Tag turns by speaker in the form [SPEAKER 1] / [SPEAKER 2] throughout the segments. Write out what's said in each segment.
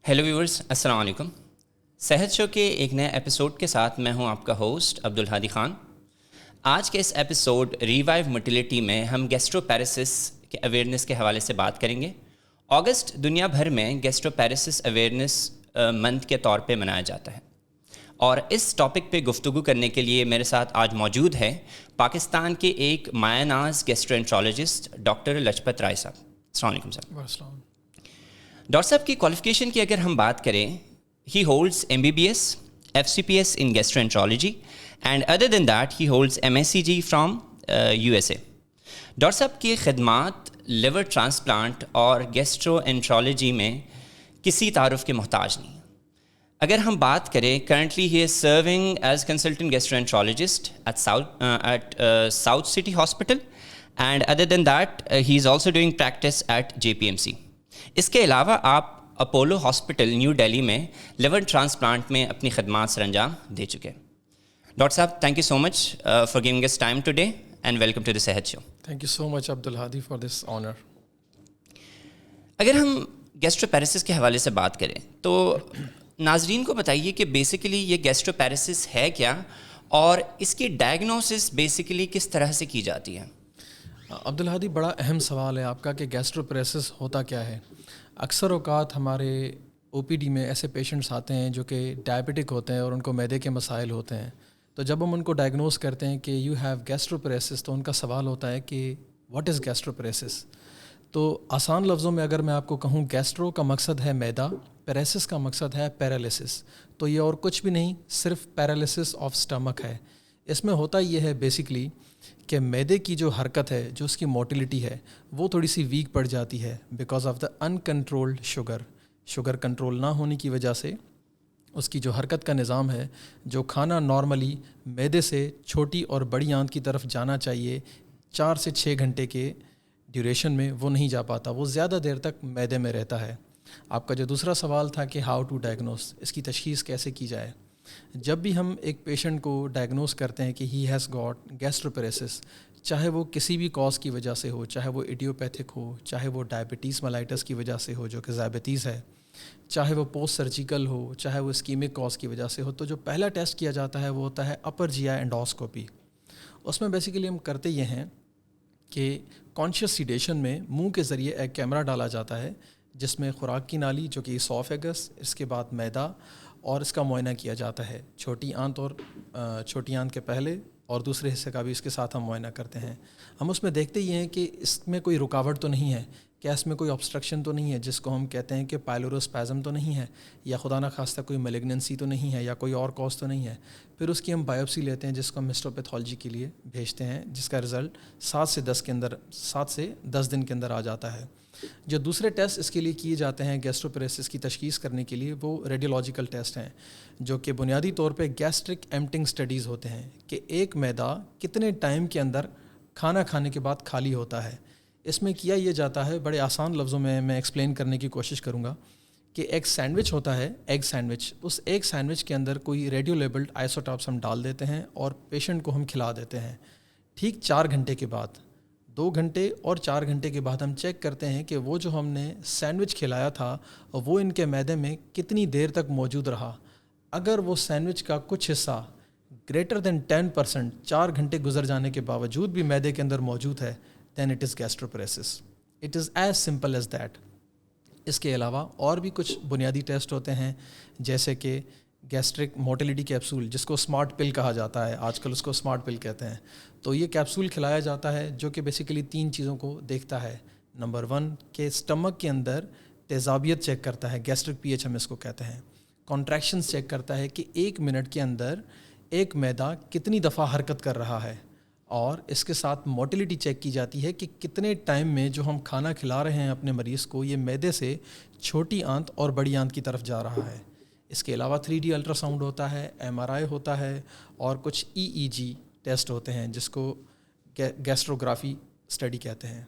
[SPEAKER 1] Hello viewers, السلام علیکم۔ صحت شو کے ایک نئے ایپیسوڈ کے ساتھ میں ہوں آپ کا ہوسٹ عبدالہادی خان۔ آج کے اس ایپیسوڈ ریوائیو موٹیلیٹی میں ہم گیسٹروپیریسس کے اویئرنیس کے حوالے سے بات کریں گے۔ اگست دنیا بھر میں گیسٹروپیریسس اویئرنیس منتھ کے طور پہ منایا جاتا ہے، اور اس ٹاپک پہ گفتگو کرنے کے لیے میرے ساتھ آج موجود ہے پاکستان کے ایک مایہ ناز گیسٹرو ڈاکٹر لجپت رائے صاحب۔ السلام علیکم سر۔ ڈاکٹر صاحب کی کوالیفیکیشن کی اگر ہم بات کریں، ہی holds MBBS FCPS in gastroenterology and other than that he holds MSc from USA۔ Doctor صاحب کی خدمات لیور ٹرانسپلانٹ اور گیسٹروانٹرولوجی میں کسی تعارف کے محتاج نہیں۔ اگر ہم بات کریں، currently he is serving as consultant gastroenterologist at South City Hospital and other then that he is also doing practice at JPMC۔ اس کے علاوہ آپ اپولو ہاسپٹل نیو دہلی میں لیور ٹرانسپلانٹ میں اپنی خدمات سر انجام دے چکے ہیں۔ ڈاکٹر صاحب، thank you so much for giving اس time today and welcome to the صحت show.
[SPEAKER 2] Thank you so much Abdul Hadi for this honour.
[SPEAKER 1] اگر ہم گیسٹروپیریسس کے حوالے سے بات کریں تو ناظرین کو بتائیے کہ بیسیکلی یہ گیسٹروپیریسس ہے کیا، اور اس کی ڈائگنوسس بیسیکلی کس طرح سے کی جاتی ہے؟
[SPEAKER 2] عبدالہادی، بڑا اہم سوال ہے آپ کا کہ گیسٹروپیریسس ہوتا کیا ہے۔ اکثر اوقات ہمارے OPD میں ایسے پیشنٹس آتے ہیں جو کہ ڈائبٹک ہوتے ہیں اور ان کو معدے کے مسائل ہوتے ہیں، تو جب ہم ان کو ڈائگنوز کرتے ہیں کہ یو ہیو گیسٹروپیریسس، تو ان کا سوال ہوتا ہے کہ واٹ از گیسٹروپیریسس۔ تو آسان لفظوں میں اگر میں آپ کو کہوں، گیسٹرو کا مقصد ہے میدا، پیریسس کا مقصد ہے پیرالیسس، تو یہ اور کچھ بھی نہیں، صرف پیرالیسس آف اسٹمک ہے۔ اس میں ہوتا یہ ہے بیسکلی کہ معدے کی جو حرکت ہے، جو اس کی موٹیلیٹی ہے، وہ تھوڑی سی ویک پڑ جاتی ہے because of the uncontrolled sugar control نہ ہونے کی وجہ سے اس کی جو حرکت کا نظام ہے، جو کھانا نارملی معدے سے چھوٹی اور بڑی آنت کی طرف جانا چاہیے 4 سے 6 گھنٹے کے ڈیوریشن میں، وہ نہیں جا پاتا، وہ زیادہ دیر تک معدے میں رہتا ہے۔ آپ کا جو دوسرا سوال تھا کہ ہاؤ ٹو ڈائگنوز، اس کی تشخیص کیسے کی جائے۔ جب بھی ہم ایک پیشنٹ کو ڈائگنوز کرتے ہیں کہ ہی ہیز گاٹ گیسٹروپیریسس، چاہے وہ کسی بھی کاز کی وجہ سے ہو، چاہے وہ ایڈیوپیتھک ہو، چاہے وہ ڈائبٹیز ملائٹس کی وجہ سے ہو جو کہ ذیابیطیز ہے، چاہے وہ پوسٹ سرجیکل ہو، چاہے وہ اسکیمک کاز کی وجہ سے ہو، تو جو پہلا ٹیسٹ کیا جاتا ہے وہ ہوتا ہے اپر GI انڈوسکوپی۔ اس میں بیسیکلی ہم کرتے یہ ہیں کہ کانشیس سیڈیشن میں منہ کے ذریعے ایک کیمرہ ڈالا جاتا ہے جس میں خوراک کی نالی جو کہ اسوفیگس، اس کے بعد میدا، اور اس کا معائنہ کیا جاتا ہے، چھوٹی آنت اور چھوٹی آنت کے پہلے اور دوسرے حصے کا بھی اس کے ساتھ ہم معائنہ کرتے ہیں۔ ہم اس میں دیکھتے یہ ہیں کہ اس میں کوئی رکاوٹ تو نہیں ہے، کیا اس میں کوئی obstruction تو نہیں ہے جس کو ہم کہتے ہیں کہ پائلوروسپازم تو نہیں ہے، یا خدا نہ خواستہ کوئی میلیگننسی تو نہیں ہے، یا کوئی اور کاز تو نہیں ہے۔ پھر اس کی ہم بایوپسی لیتے ہیں جس کو ہم ہسٹوپیتھولوجی کے لیے بھیجتے ہیں، جس کا رزلٹ 7 سے 10 دن کے اندر آ جاتا ہے۔ جو دوسرے ٹیسٹ اس کے لیے کیے جاتے ہیں گیسٹروپیریسس کی تشخیص کرنے کے لیے، وہ ریڈیولوجیکل ٹیسٹ ہیں، جو کہ بنیادی طور پہ گیسٹرک ایمپٹنگ سٹڈیز ہوتے ہیں کہ ایک معدہ کتنے ٹائم کے اندر کھانا کھانے کے بعد خالی ہوتا ہے۔ اس میں کیا یہ جاتا ہے، بڑے آسان لفظوں میں ایکسپلین کرنے کی کوشش کروں گا کہ ایک سینڈوچ ہوتا ہے، ایگ سینڈوچ، اس ایگ سینڈوچ کے اندر کوئی ریڈیو لیبلڈ آئسوٹاپس ہم ڈال دیتے ہیں اور پیشنٹ کو ہم کھلا دیتے ہیں۔ ٹھیک 4 گھنٹے کے بعد، 2 گھنٹے اور 4 گھنٹے کے بعد ہم چیک کرتے ہیں کہ وہ جو ہم نے سینڈوچ کھلایا تھا وہ ان کے معدے میں کتنی دیر تک موجود رہا۔ اگر وہ سینڈوچ کا کچھ حصہ گریٹر دین 10% 4 گھنٹے گزر جانے کے باوجود بھی معدے کے اندر موجود ہے، then it is gastroparesis. It is as simple as that. اس کے علاوہ اور بھی کچھ بنیادی ٹیسٹ ہوتے ہیں، جیسے کہ گیسٹرک موٹیلیٹی کیپسول، جس کو اسمارٹ پل کہا جاتا ہے، آج کل اس کو اسمارٹ پل کہتے ہیں۔ تو یہ کیپسول کھلایا جاتا ہے جو کہ بیسیکلی 3 چیزوں کو دیکھتا ہے۔ نمبر 1 کہ اسٹمک کے اندر تیزابیت چیک کرتا ہے، گیسٹرک pH ہم اس کو کہتے ہیں۔ کانٹریکشنز چیک کرتا ہے کہ 1 منٹ کے اندر ایک معدہ کتنی دفعہ حرکت کر رہا ہے، اور اس کے ساتھ موٹیلیٹی چیک کی جاتی ہے کہ کتنے ٹائم میں جو ہم کھانا کھلا رہے ہیں اپنے مریض کو، یہ معدے سے چھوٹی آنت اور بڑی آنت کی طرف جا رہا ہے۔ اس کے علاوہ 3D الٹرا ساؤنڈ ہوتا ہے، MRI ہوتا ہے، اور کچھ EEG ٹیسٹ ہوتے ہیں جس کو گیسٹروگرافی اسٹڈی کہتے ہیں۔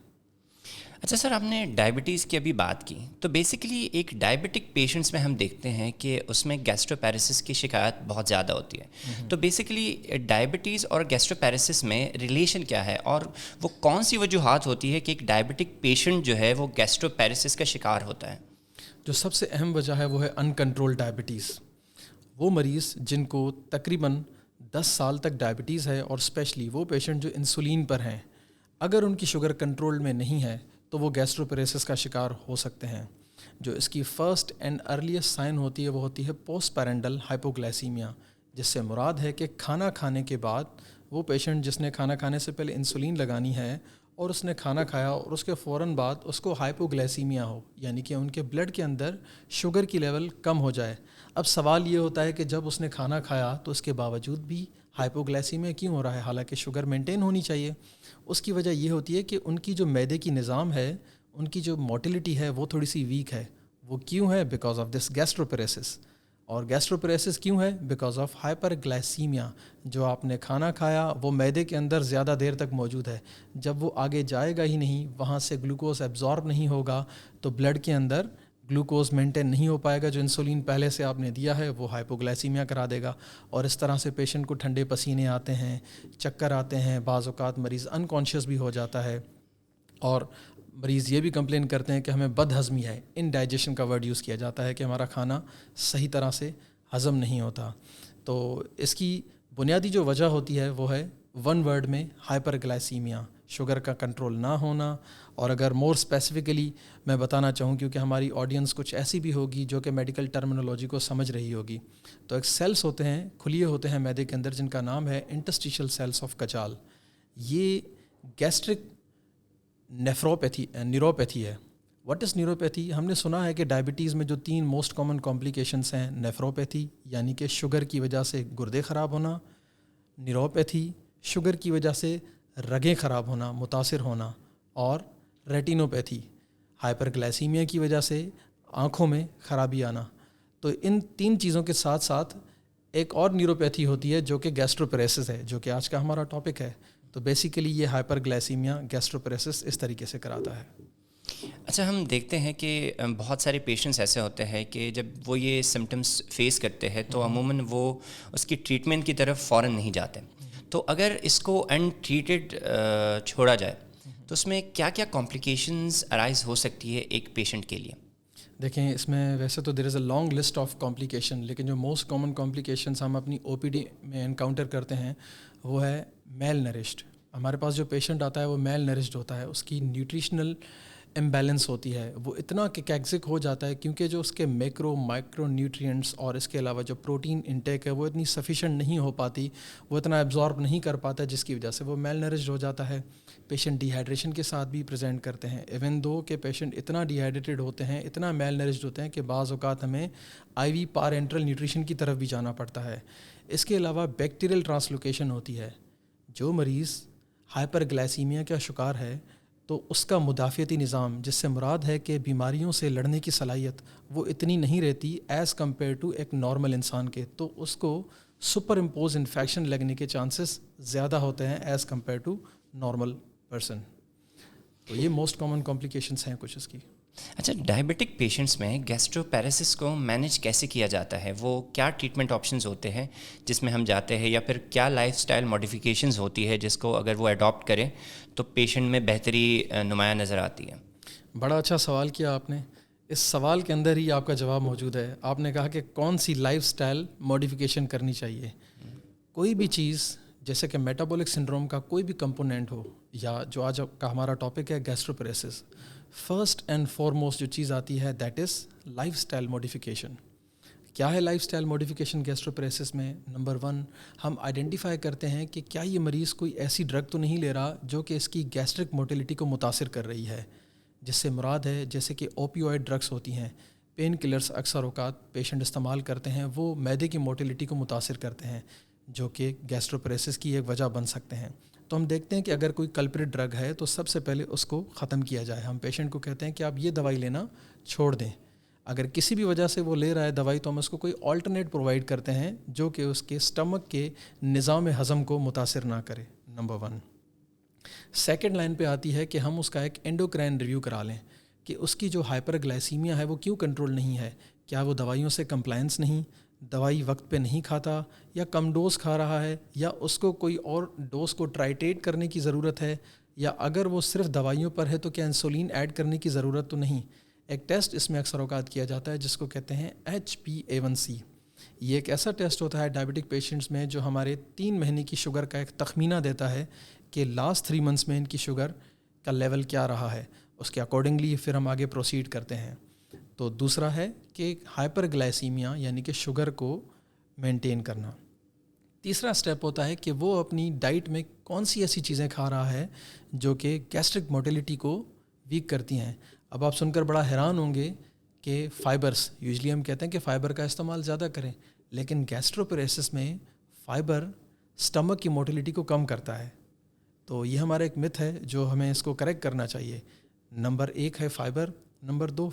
[SPEAKER 1] اچھا سر، آپ نے ڈائبٹیز کی ابھی بات کی، تو بیسیکلی ایک ڈائبٹک پیشنٹس میں ہم دیکھتے ہیں کہ اس میں گیسٹروپیریسس کی شکایت بہت زیادہ ہوتی ہے، تو بیسیکلی ڈائبٹیز اور گیسٹروپیریسس میں ریلیشن کیا ہے، اور وہ کون سی وجوہات ہوتی ہے کہ ایک ڈائبٹک پیشنٹ جو ہے وہ گیسٹروپیریسس کا شکار ہوتا ہے؟
[SPEAKER 2] جو سب سے اہم وجہ ہے وہ ہے ان کنٹرول ڈائبٹیز. وہ مریض جن کو تقریباً 10 سال تک ڈائبٹیز ہے، اور اسپیشلی وہ پیشنٹ جو انسولین پر ہیں، اگر ان کی شوگر کنٹرول میں نہیں ہے تو وہ گیسٹروپریسس کا شکار ہو سکتے ہیں. جو اس کی فرسٹ اینڈ ارلیسٹ سائن ہوتی ہے وہ ہوتی ہے پوسٹ پیرنٹل ہائپوگلائسیمیا، جس سے مراد ہے کہ کھانا کھانے کے بعد وہ پیشنٹ جس نے کھانا کھانے سے پہلے انسولین لگانی ہے اور اس نے کھانا کھایا اور اس کے فوراً بعد اس کو ہائپوگلائسیمیا ہو، یعنی کہ ان کے بلڈ کے اندر شوگر کی لیول کم ہو جائے. اب سوال یہ ہوتا ہے کہ جب اس نے کھانا کھایا تو اس کے باوجود بھی ہائپوگلائسیمیا کیوں ہو رہا ہے، حالانکہ شوگر مینٹین ہونی چاہیے. اس کی وجہ یہ ہوتی ہے کہ ان کی جو معدے کی نظام ہے، ان کی جو موٹیلٹی ہے وہ تھوڑی سی ویک ہے. وہ کیوں ہے؟ Because of this gastroparesis. اور گیسٹروپریسس کیوں ہے؟ Because of hyperglycaemia. جو آپ نے کھانا کھایا وہ معدے کے اندر زیادہ دیر تک موجود ہے، جب وہ آگے جائے گا ہی نہیں، وہاں سے گلوکوز ایبزارب نہیں ہوگا تو بلڈ کے اندر گلوکوز مینٹین نہیں ہو پائے گا. جو انسولین پہلے سے آپ نے دیا ہے وہ ہائپوگلائسیمیا کرا دے گا، اور اس طرح سے پیشنٹ کو ٹھنڈے پسینے آتے ہیں، چکر آتے ہیں، بعض اوقات مریض انکانشیس بھی ہو جاتا ہے، اور مریض یہ بھی کمپلین کرتے ہیں کہ ہمیں بد ہضمی ہے. انڈائجیشن کا ورڈ یوز کیا جاتا ہے کہ ہمارا کھانا صحیح طرح سے ہضم نہیں ہوتا. تو اس کی بنیادی جو وجہ ہوتی ہے وہ ہے ون ورڈ میں ہائپر گلائسیمیا، شوگر کا کنٹرول نہ ہونا. اور اگر مور اسپیسیفکلی میں بتانا چاہوں، کیونکہ ہماری آڈینس کچھ ایسی بھی ہوگی جو کہ میڈیکل ٹرمینولوجی کو سمجھ رہی ہوگی، تو ایک سیلس ہوتے ہیں، کھلیے ہوتے ہیں میدے کے اندر، جن کا نام ہے انٹرسٹیشل سیلس آف کچال. یہ گیسٹرک نیوروپیتھی ہے. What is نیوروپیتھی؟ ہم نے سنا ہے کہ ڈائبٹیز میں جو 3 موسٹ کامن کمپلیکیشنس ہیں، نیفروپیتھی یعنی کہ شوگر کی وجہ سے گردے خراب ہونا، نیوروپیتھی شوگر کی وجہ سے رگیں خراب ہونا، متاثر ہونا، اور ریٹینوپیتھی ہائپر گلائسیمیا کی وجہ سے آنکھوں میں خرابی آنا. تو ان 3 چیزوں کے ساتھ ساتھ ایک اور نیوروپیتھی ہوتی ہے جو کہ گیسٹروپریسس ہے، جو کہ آج کا ہمارا ٹاپک ہے. تو بیسیکلی یہ ہائپر گلائسیمیا گیسٹروپریسس اس طریقے سے کراتا ہے.
[SPEAKER 1] اچھا، ہم دیکھتے ہیں کہ بہت سارے پیشنٹس ایسے ہوتے ہیں کہ جب وہ یہ سمٹمس فیس کرتے ہیں تو عموماً وہ اس کی ٹریٹمنٹ کی طرف فوراً نہیں جاتے. تو اگر اس کو ان ٹریٹڈ چھوڑا جائے تو اس میں کیا کیا کمپلیکیشنز ارائز ہو سکتی ہے ایک پیشنٹ کے لیے؟
[SPEAKER 2] دیکھیں، اس میں ویسے تو there is a long list of complication, لیکن جو موسٹ کامن کمپلیکیشنس ہم اپنی او پی ڈی میں انکاؤنٹر کرتے ہیں وہ ہے میل نرشڈ. ہمارے پاس جو پیشنٹ آتا ہے وہ میل نرشڈ ہوتا ہے، اس کی نیوٹریشنل امبیلنس ہوتی ہے، وہ اتنا کیکزک ہو جاتا ہے کیونکہ جو اس کے مائکرو نیوٹرینٹس اور اس کے علاوہ جو پروٹین انٹیک ہے وہ اتنی سفیشینٹ نہیں ہو پاتی، وہ اتنا ایبزارب نہیں کر پاتا، جس کی وجہ سے وہ میل نرشڈ ہو جاتا ہے. پیشنٹ ڈی ہائیڈریشن کے ساتھ بھی پریزنٹ کرتے ہیں، ایون دو کہ پیشنٹ اتنا ڈی ہائیڈریٹڈ ہوتے ہیں، اتنا میل نرشڈ ہوتے ہیں کہ بعض اوقات ہمیں آئی وی پارینٹرل نیوٹریشن کی طرف بھی جانا پڑتا ہے. اس کے علاوہ بیکٹیریل ٹرانسلوکیشن ہوتی ہے. جو مریض ہائپر گلائسیمیا کا شکار ہے تو اس کا مدافعتی نظام، جس سے مراد ہے کہ بیماریوں سے لڑنے کی صلاحیت، وہ اتنی نہیں رہتی ایز کمپیئر ٹو ایک نارمل انسان کے. تو اس کو سپر امپوز انفیکشن لگنے کے چانسز زیادہ ہوتے ہیں as compare to normal person. تو یہ موسٹ کامن کمپلیکیشنس ہیں کچھ اس کی.
[SPEAKER 1] اچھا، ڈائبٹک پیشنٹس میں گیسٹروپیریسس کو مینیج کیسے کیا جاتا ہے؟ وہ کیا ٹریٹمنٹ آپشنز ہوتے ہیں جس میں ہم جاتے ہیں، یا پھر کیا لائف سٹائل ماڈیفیکیشنز ہوتی ہے جس کو اگر وہ اڈاپٹ کریں تو پیشنٹ میں بہتری نمایاں نظر آتی ہے؟
[SPEAKER 2] بڑا اچھا سوال کیا آپ نے. اس سوال کے اندر ہی آپ کا جواب موجود ہے. آپ نے کہا کہ کون سی لائف سٹائل ماڈیفیکیشن کرنی چاہیے. کوئی بھی چیز جیسے کہ میٹابولک سنڈروم کا کوئی بھی کمپوننٹ ہو، یا جو آج کا ہمارا ٹاپک ہے گیسٹروپریسس، فرسٹ اینڈ فارموسٹ جو چیز آتی ہے that is life style modification. کیا ہے لائف سٹائل ماڈیفیکیشن گیسٹروپریسس میں؟ نمبر 1، ہم آئیڈینٹیفائی کرتے ہیں کہ کیا یہ مریض کوئی ایسی ڈرگ تو نہیں لے رہا جو کہ اس کی گیسٹرک موٹیلٹی کو متاثر کر رہی ہے. جس سے مراد ہے جیسے کہ اوپیوائڈ ڈرگس ہوتی ہیں، پین کلرز اکثر اوقات پیشنٹ استعمال کرتے ہیں، وہ معدے کی موٹیلٹی کو متاثر کرتے ہیں، جو کہ گیسٹروپریسس کی ایک وجہ بن سکتے ہیں. تو ہم دیکھتے ہیں کہ اگر کوئی کلپریٹ ڈرگ ہے تو سب سے پہلے اس کو ختم کیا جائے. ہم پیشنٹ کو کہتے ہیں کہ آپ یہ دوائی لینا چھوڑ دیں. اگر کسی بھی وجہ سے وہ لے رہا ہے دوائی تو ہم اس کو کوئی آلٹرنیٹ پرووائڈ کرتے ہیں جو کہ اس کے اسٹمک کے نظام ہضم کو متاثر نہ کرے. نمبر 1. سیکنڈ لائن پہ آتی ہے کہ ہم اس کا ایک اینڈوکرائن ریویو کرا لیں کہ اس کی جو ہائپر گلائسیمیا ہے وہ کیوں کنٹرول نہیں ہے. کیا وہ دوائیوں سے کمپلائنس نہیں، دوائی وقت پہ نہیں کھاتا، یا کم ڈوز کھا رہا ہے، یا اس کو کوئی اور ڈوز کو ٹرائٹیٹ کرنے کی ضرورت ہے، یا اگر وہ صرف دوائیوں پر ہے تو کیا انسولین ایڈ کرنے کی ضرورت تو نہیں. ایک ٹیسٹ اس میں اکثر اوقات کیا جاتا ہے جس کو کہتے ہیں HbA1c. یہ ایک ایسا ٹیسٹ ہوتا ہے ڈائبٹک پیشنٹس میں جو ہمارے 3 مہینے کی شوگر کا ایک تخمینہ دیتا ہے کہ لاسٹ 3 منتھس میں ان کی شوگر کا لیول کیا رہا ہے. اس کے اکارڈنگلی پھر ہم آگے پروسیڈ کرتے ہیں. تو دوسرا ہے کہ ہائپر گلائسیمیا یعنی کہ شوگر کو مینٹین کرنا. تیسرا سٹیپ ہوتا ہے کہ وہ اپنی ڈائٹ میں کون سی ایسی چیزیں کھا رہا ہے جو کہ گیسٹرک موٹیلٹی کو ویک کرتی ہیں. اب آپ سن کر بڑا حیران ہوں گے کہ فائبرز، یوزلی ہم کہتے ہیں کہ فائبر کا استعمال زیادہ کریں، لیکن گیسٹروپریسس میں فائبر سٹمک کی موٹیلٹی کو کم کرتا ہے. تو یہ ہمارا ایک متھ ہے جو ہمیں اس کو کریکٹ کرنا چاہیے. نمبر 1 ہے فائبر، نمبر 2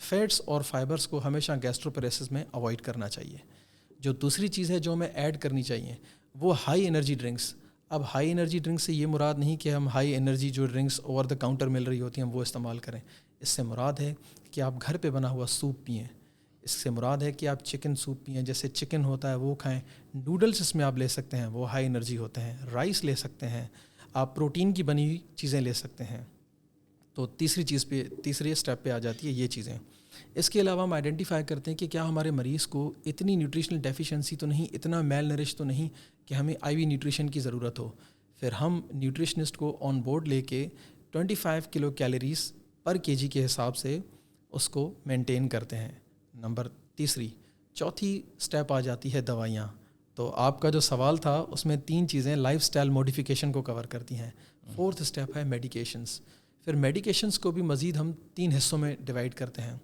[SPEAKER 2] فیٹس اور فائبرز کو ہمیشہ گیسٹروپریسس میں اوائڈ کرنا چاہیے. جو دوسری چیز ہے جو ہمیں ایڈ کرنی چاہیے وہ ہائی انرجی ڈرنکس. اب ہائی انرجی ڈرنکس سے یہ مراد نہیں کہ ہم ہائی انرجی جو ڈرنکس اوور دا کاؤنٹر مل رہی ہوتی ہیں وہ استعمال کریں. اس سے مراد ہے کہ آپ گھر پہ بنا ہوا سوپ پئیں. اس سے مراد ہے کہ آپ چکن سوپ پئیں، جیسے چکن ہوتا ہے وہ کھائیں. نوڈلس اس میں آپ لے سکتے ہیں، وہ ہائی انرجی ہوتے ہیں. رائس لے سکتے ہیں آپ، پروٹین کی بنی ہوئی چیزیں لے سکتے ہیں. تو تیسری اسٹیپ پہ آ جاتی ہے یہ چیزیں. اس کے علاوہ ہم آئیڈینٹیفائی کرتے ہیں کہ کیا ہمارے مریض کو اتنی نیوٹریشنل ڈیفیشنسی تو نہیں، اتنا میل نرش تو نہیں کہ ہمیں آئی وی نیوٹریشن کی ضرورت ہو. پھر ہم نیوٹریشنسٹ کو آن بورڈ لے کے 25 کلو کیلوریز پر kg کے حساب سے اس کو مینٹین کرتے ہیں. چوتھی اسٹیپ آ جاتی ہے دوائیاں. تو آپ کا جو سوال تھا اس میں 3 چیزیں لائف سٹائل موڈیفیکیشن کو کور کرتی ہیں. 4تھ اسٹیپ ہے میڈیکیشنس. پھر میڈیکیشنس کو بھی مزید ہم 3 حصوں میں ڈیوائڈ کرتے ہیں.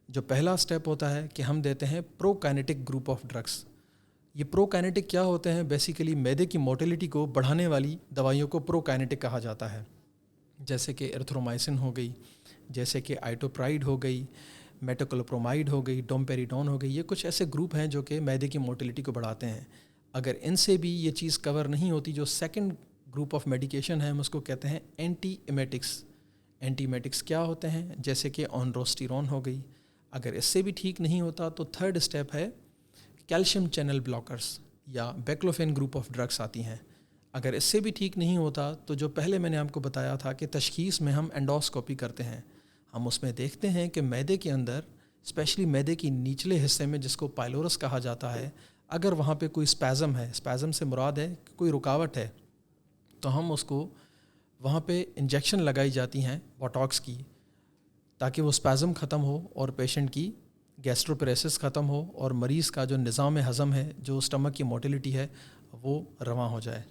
[SPEAKER 2] جو پہلا اسٹیپ ہوتا ہے کہ ہم دیتے ہیں پرو کائنیٹک گروپ آف ڈرگس. یہ پرو کائنیٹک کیا ہوتے ہیں؟ بیسیکلی معدے کی موٹیلٹی کو بڑھانے والی دوائیوں کو پرو کائنیٹک کہا جاتا ہے. جیسے کہ ایرتھرومائسن ہو گئی، جیسے کہ آئٹوپرائڈ ہو گئی، میٹوکلوپرومائڈ ہو گئی، ڈومپیریڈون ہو گئی. یہ کچھ ایسے گروپ ہیں جو کہ معدے کی موٹیلٹی کو بڑھاتے ہیں. اگر ان سے بھی یہ چیز کور نہیں ہوتی، جو سیکنڈ گروپ آف میڈیکیشن ہے ہم اس کو کہتے ہیں اینٹی ایمیٹکس. اینٹی ایمیٹکس کیا ہوتے ہیں؟ جیسے کہ آنڈروسٹیرون ہو گئی. اگر اس سے بھی ٹھیک نہیں ہوتا تو تھرڈ اسٹیپ ہے کیلشیم چینل بلاکرز یا بیکلوفین گروپ آف ڈرگس آتی ہیں. اگر اس سے بھی ٹھیک نہیں ہوتا تو جو پہلے میں نے آپ کو بتایا تھا کہ تشخیص میں ہم اینڈوسکوپی کرتے ہیں. ہم اس میں دیکھتے ہیں کہ معدے کے اندر، اسپیشلی معدے کی نچلے حصے میں جس کو پائلورس کہا جاتا ہے، اگر وہاں پہ کوئی اسپیزم ہے، اسپیزم سے مراد ہے کہ کوئی رکاوٹ ہے، تو ہم اس کو وہاں پہ انجیکشن لگائی جاتی ہیں بوٹاکس کی، تاکہ وہ اسپیزم ختم ہو اور پیشنٹ کی گیسٹروپریسس ختم ہو اور مریض کا جو نظام ہضم ہے، جو اسٹمک کی موٹیلٹی ہے، وہ رواں ہو جائے.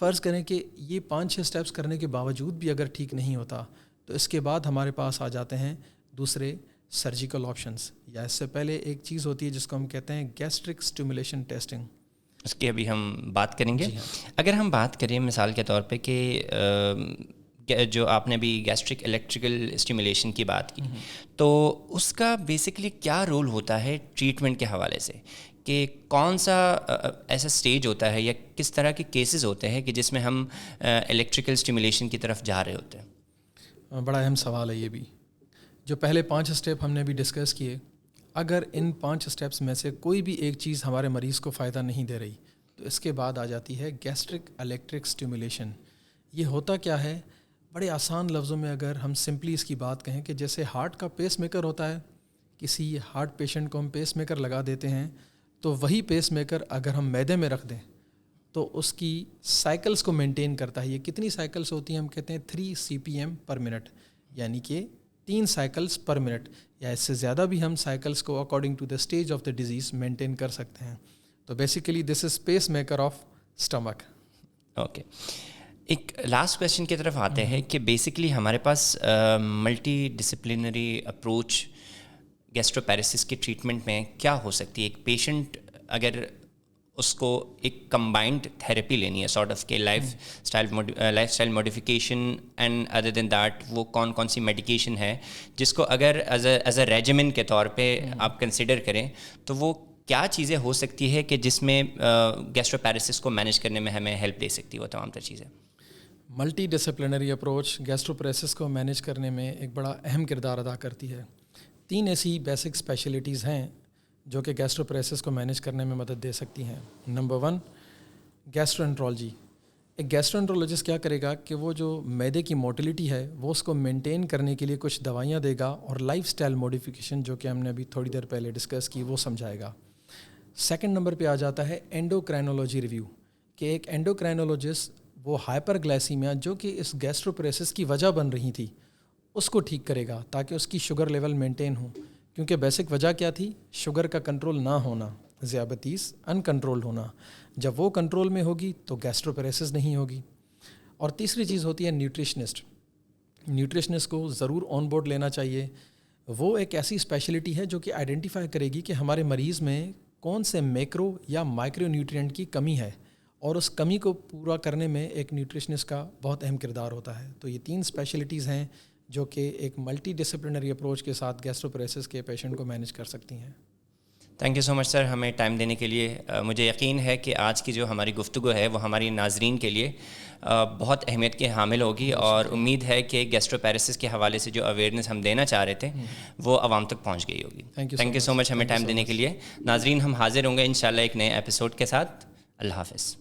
[SPEAKER 2] فرض کریں کہ یہ 5-6 اسٹیپس کرنے کے باوجود بھی اگر ٹھیک نہیں ہوتا تو اس کے بعد ہمارے پاس آ جاتے ہیں دوسرے سرجیکل آپشنس. یا اس سے پہلے ایک چیز ہوتی ہے جس کو ہم کہتے ہیں گیسٹرک اسٹیمولیشن ٹیسٹنگ.
[SPEAKER 1] اس کی ابھی ہم بات کریں گے. اگر ہم بات کریں مثال کے طور پہ کہ جو آپ نے بھی گیسٹرک الیکٹریکل اسٹیمولیشن کی بات کی، تو اس کا بیسکلی کیا رول ہوتا ہے ٹریٹمنٹ کے حوالے سے، کہ کون سا ایسا سٹیج ہوتا ہے یا کس طرح کے کیسز ہوتے ہیں کہ جس میں ہم الیکٹریکل اسٹیمولیشن کی طرف جا رہے ہوتے ہیں؟
[SPEAKER 2] بڑا اہم سوال ہے یہ بھی. جو پہلے 5 اسٹیپ ہم نے بھی ڈسکس کیے، اگر ان 5 اسٹیپس میں سے کوئی بھی ایک چیز ہمارے مریض کو فائدہ نہیں دے رہی تو اس کے بعد آ جاتی ہے گیسٹرک الیکٹرک اسٹیمولیشن. یہ ہوتا کیا ہے؟ بڑے آسان لفظوں میں اگر ہم سمپلی اس کی بات کہیں کہ جیسے ہارٹ کا پیس میکر ہوتا ہے، کسی ہارٹ پیشنٹ کو ہم پیس میکر لگا دیتے ہیں، تو وہی پیس میکر اگر ہم معدے میں رکھ دیں تو اس کی سائیکلز کو مینٹین کرتا ہے. یہ کتنی سائیکلز ہوتی ہیں؟ ہم کہتے ہیں 3 CPM پر منٹ، یعنی کہ 3 سائیکلز پر منٹ، یا اس سے زیادہ بھی ہم سائیکلز کو according to the stage of the disease maintain کر سکتے ہیں. تو basically this is pacemaker of stomach.
[SPEAKER 1] Okay, ایک لاسٹ کویشچن کی طرف آتے ہیں کہ بیسکلی ہمارے پاس ملٹی ڈسپلینری اپروچ گیسٹروپیریسس کے ٹریٹمنٹ میں کیا ہو سکتی ہے؟ ایک پیشنٹ اگر اس کو ایک کمبائنڈ تھیراپی لینی ہے سارٹ آف کے lifestyle modification and other then that, وہ کون سی میڈیکیشن ہے جس کو اگر ایز اے ریجیمن کے طور پہ آپ کنسیڈر کریں تو وہ کیا چیزیں ہو سکتی ہے کہ جس میں گیسٹروپیریسس کو مینیج کرنے میں ہمیں ہیلپ دے سکتی ہے وہ تمام تر چیزیں؟
[SPEAKER 2] ملٹی ڈسپلنری اپروچ گیسٹروپریسس کو مینیج کرنے میں ایک بڑا اہم کردار ادا کرتی ہے. 3 ایسی بیسک اسپیشلٹیز ہیں جو کہ گیسٹروپریسس کو مینیج کرنے میں مدد دے سکتی ہیں. Number 1 gastroenterology. ایک گیسٹرونٹرولوجسٹ کیا کرے گا کہ وہ جو معدے کی موٹیلیٹی ہے وہ اس کو مینٹین کرنے کے لیے کچھ دوائیاں دے گا اور لائف سٹائل موڈیفیکیشن جو کہ ہم نے ابھی تھوڑی دیر پہلے ڈسکس کی وہ سمجھائے گا. سیکنڈ نمبر پہ آ جاتا ہے اینڈوکرائنولوجی ریویو کہ ایک اینڈوکرائنولوجسٹ وہ ہائپر گلائسیمیا جو کہ اس گیسٹروپریسس کی وجہ بن رہی تھی اس کو ٹھیک کرے گا تاکہ اس کی شوگر لیول مینٹین ہو, کیونکہ بیسک وجہ کیا تھی؟ شوگر کا کنٹرول نہ ہونا, ذیابیطیز ان کنٹرولڈ ہونا. جب وہ کنٹرول میں ہوگی تو گیسٹروپریسس نہیں ہوگی. اور تیسری چیز ہوتی ہے نیوٹریشنسٹ. نیوٹریشنسٹ کو ضرور آن بورڈ لینا چاہیے. وہ ایک ایسی اسپیشلٹی ہے جو کہ آئیڈینٹیفائی کرے گی کہ ہمارے مریض میں کون سے میکرو یا مائکرو نیوٹرینٹ کی کمی ہے, اور اس کمی کو پورا کرنے میں ایک نیوٹریشنسٹ کا بہت اہم کردار ہوتا ہے. تو یہ 3 اسپیشلٹیز ہیں جو کہ ایک ملٹی ڈسپلنری اپروچ کے ساتھ گیسٹروپریسس کے پیشنٹ کو مینیج کر سکتی ہیں.
[SPEAKER 1] تھینک یو سو مچ سر ہمیں ٹائم دینے کے لیے. مجھے یقین ہے کہ آج کی جو ہماری گفتگو ہے وہ ہماری ناظرین کے لیے بہت اہمیت کے حامل ہوگی, اور امید ہے کہ گیسٹروپیریسس کے حوالے سے جو اویئرنیس ہم دینا چاہ رہے تھے وہ عوام تک پہنچ گئی ہوگی. تھینک یو سو مچ ہمیں ٹائم دینے کے لیے. ناظرین ہم حاضر ہوں گے انشاءاللہ ایک نئے ایپیسوڈ کے ساتھ. اللہ حافظ.